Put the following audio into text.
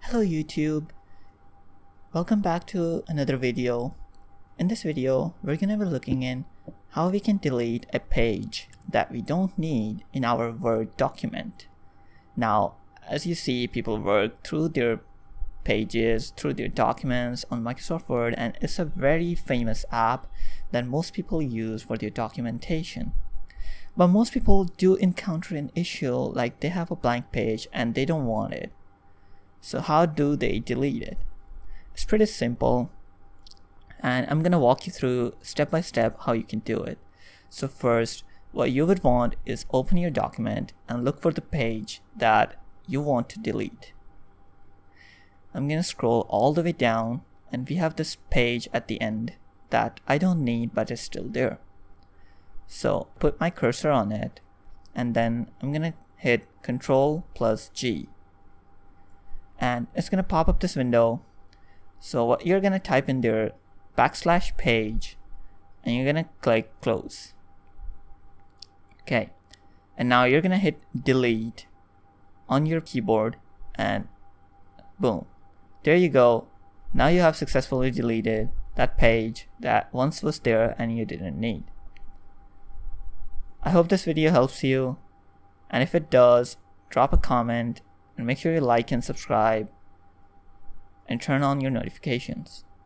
Hello YouTube, welcome back to another video. In this video, we're gonna be looking in how we can delete a page that we don't need in our Word document. Now, as you see, people work through their pages, through their documents on Microsoft Word, and it's a very famous app that most people use for their documentation. But most people do encounter an issue like they have a blank page and they don't want it. So how do they delete it? It's pretty simple, and I'm gonna walk you through step by step how you can do it. So first, what you would want is open your document and look for the page that you want to delete. I'm gonna scroll all the way down, and we have this page at the end that I don't need but is still there. So put my cursor on it, and then I'm gonna hit Ctrl+G. And it's gonna pop up this window. So what you're gonna type in there, \page, and you're gonna click close. Okay, and now you're gonna hit delete on your keyboard, and boom, there you go. Now you have successfully deleted that page that once was there and you didn't need. I hope this video helps you, and if it does, drop a comment and make sure you like and subscribe and turn on your notifications.